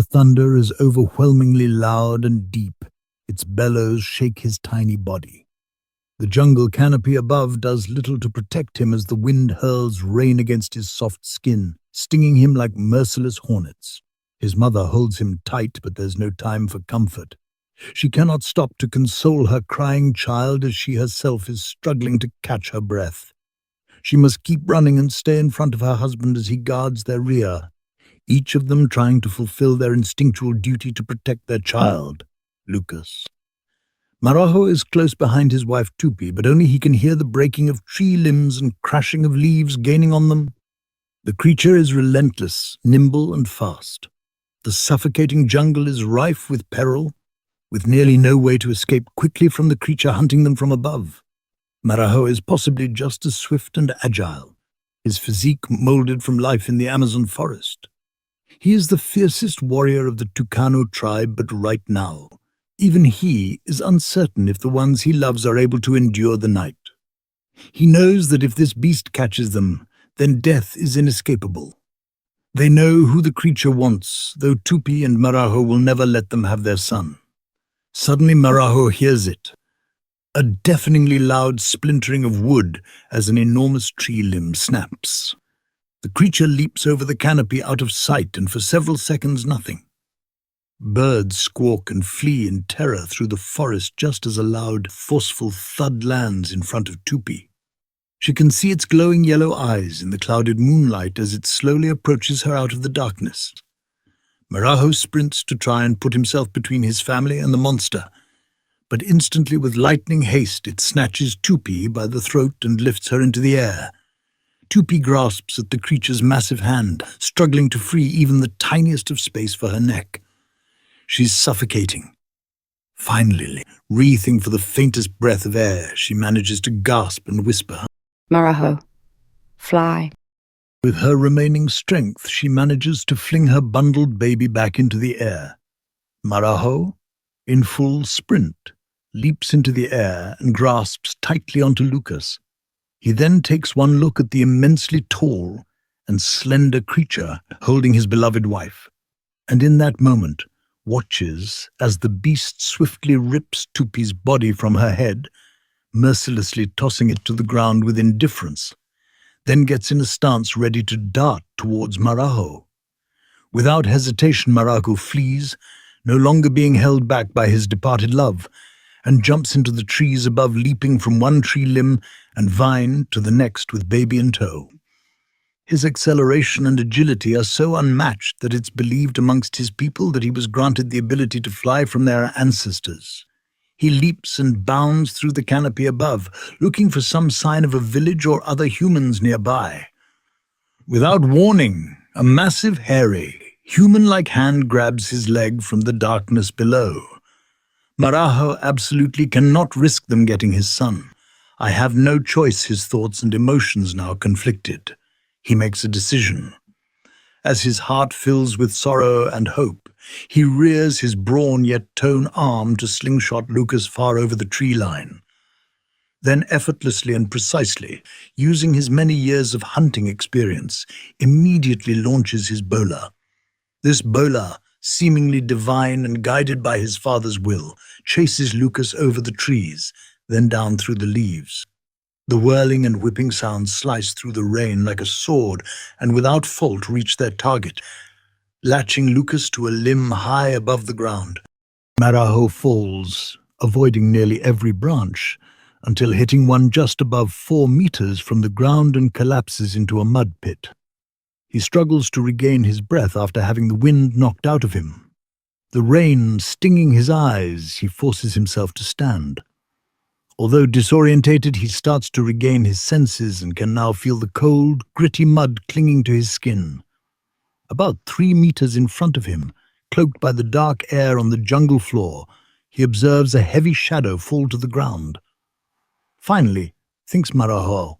The thunder is overwhelmingly loud and deep. Its bellows shake his tiny body. The jungle canopy above does little to protect him as the wind hurls rain against his soft skin, stinging him like merciless hornets. His mother holds him tight, but there's no time for comfort. She cannot stop to console her crying child as she herself is struggling to catch her breath. She must keep running and stay in front of her husband as he guards their rear, each of them trying to fulfill their instinctual duty to protect their child, Lucas. Marajo is close behind his wife Tupi, but only he can hear the breaking of tree limbs and crashing of leaves gaining on them. The creature is relentless, nimble and fast. The suffocating jungle is rife with peril, with nearly no way to escape quickly from the creature hunting them from above. Marajo is possibly just as swift and agile, his physique molded from life in the Amazon forest. He is the fiercest warrior of the Tucano tribe, but right now, even he is uncertain if the ones he loves are able to endure the night. He knows that if this beast catches them, then death is inescapable. They know who the creature wants, though Tupi and Marajo will never let them have their son. Suddenly Marajo hears it, a deafeningly loud splintering of wood as an enormous tree limb snaps. The creature leaps over the canopy out of sight, and for several seconds nothing. Birds squawk and flee in terror through the forest just as a loud, forceful thud lands in front of Tupi. She can see its glowing yellow eyes in the clouded moonlight as it slowly approaches her out of the darkness. Marajo sprints to try and put himself between his family and the monster, but instantly with lightning haste it snatches Tupi by the throat and lifts her into the air. Tupi grasps at the creature's massive hand, struggling to free even the tiniest of space for her neck. She's suffocating. Finally, wreathing for the faintest breath of air, she manages to gasp and whisper, "Marajo, fly." With her remaining strength, she manages to fling her bundled baby back into the air. Marajo, in full sprint, leaps into the air and grasps tightly onto Lucas. He then takes one look at the immensely tall and slender creature holding his beloved wife, and in that moment watches as the beast swiftly rips Tupi's body from her head, mercilessly tossing it to the ground with indifference, then gets in a stance ready to dart towards Marajo. Without hesitation, Marajo flees, no longer being held back by his departed love, and jumps into the trees above, leaping from one tree limb and vine to the next with baby in tow. His acceleration and agility are so unmatched that it's believed amongst his people that he was granted the ability to fly from their ancestors. He leaps and bounds through the canopy above, looking for some sign of a village or other humans nearby. Without warning, a massive, hairy, human-like hand grabs his leg from the darkness below. Marajo absolutely cannot risk them getting his son. I have no choice, his thoughts and emotions now conflicted. He makes a decision. As his heart fills with sorrow and hope, he rears his brawn yet toned arm to slingshot Lucas far over the tree line. Then effortlessly and precisely, using his many years of hunting experience, immediately launches his bola. This bola, seemingly divine and guided by his father's will, chases Lucas over the trees, then down through the leaves. The whirling and whipping sounds slice through the rain like a sword and without fault reach their target, latching Lucas to a limb high above the ground. Marajo falls, avoiding nearly every branch, until hitting one just above 4 meters from the ground and collapses into a mud pit. He struggles to regain his breath after having the wind knocked out of him. The rain stinging his eyes, he forces himself to stand. Although disorientated, he starts to regain his senses and can now feel the cold, gritty mud clinging to his skin. About 3 meters in front of him, cloaked by the dark air on the jungle floor, he observes a heavy shadow fall to the ground. Finally, thinks Marajo.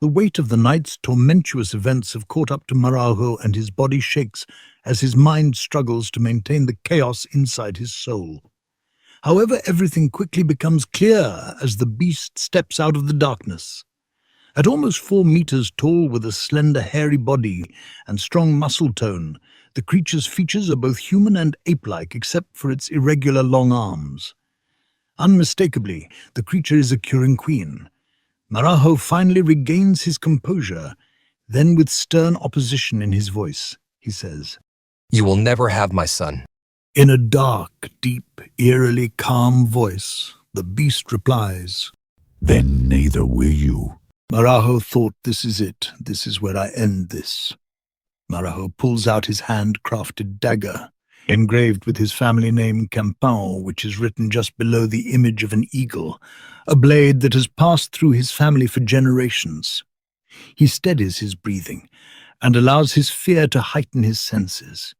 The weight of the night's tumultuous events have caught up to Marajo, and his body shakes as his mind struggles to maintain the chaos inside his soul. However, everything quickly becomes clear as the beast steps out of the darkness. At almost 4 meters tall, with a slender, hairy body and strong muscle tone, The creature's features are both human and ape-like, except for its irregular long arms. Unmistakably, the creature is a Queen. Maraho finally regains his composure. Then, with stern opposition in his voice, he says, "You will never have my son." In a dark, deep, eerily calm voice, the beast replies, "Then neither will you." Maraho thought, this is it. This is where I end this. Maraho pulls out his hand-crafted dagger, engraved with his family name Campan, which is written just below the image of an eagle, a blade that has passed through his family for generations. He steadies his breathing and allows his fear to heighten his senses.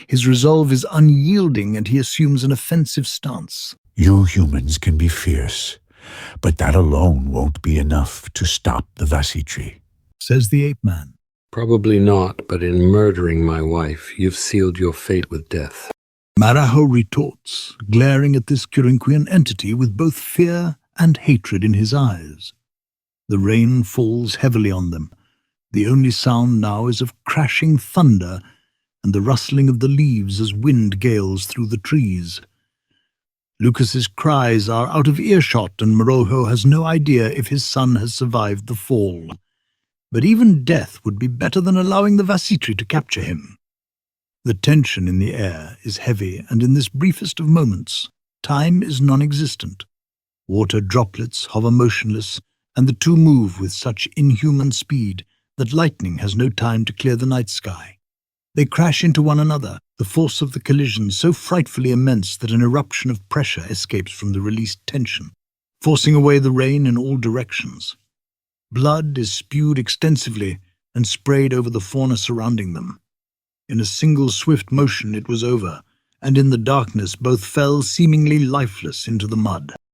His resolve is unyielding, and he assumes an offensive stance. "You humans can be fierce, but that alone won't be enough to stop the Vasitri," says the ape-man. "Probably not, but in murdering my wife, you've sealed your fate with death." Maraho retorts, glaring at this Quiriquan entity with both fear and hatred in his eyes. The rain falls heavily on them. The only sound now is of crashing thunder and the rustling of the leaves as wind gales through the trees. Lucas's cries are out of earshot, and Maraho has no idea if his son has survived the fall. But even death would be better than allowing the Vasitri to capture him. The tension in the air is heavy, and in this briefest of moments, time is non-existent. Water droplets hover motionless, and the two move with such inhuman speed that lightning has no time to clear the night sky. They crash into one another, the force of the collision so frightfully immense that an eruption of pressure escapes from the released tension, forcing away the rain in all directions. Blood is spewed extensively and sprayed over the fauna surrounding them. In a single swift motion it was over, and in the darkness both fell seemingly lifeless into the mud.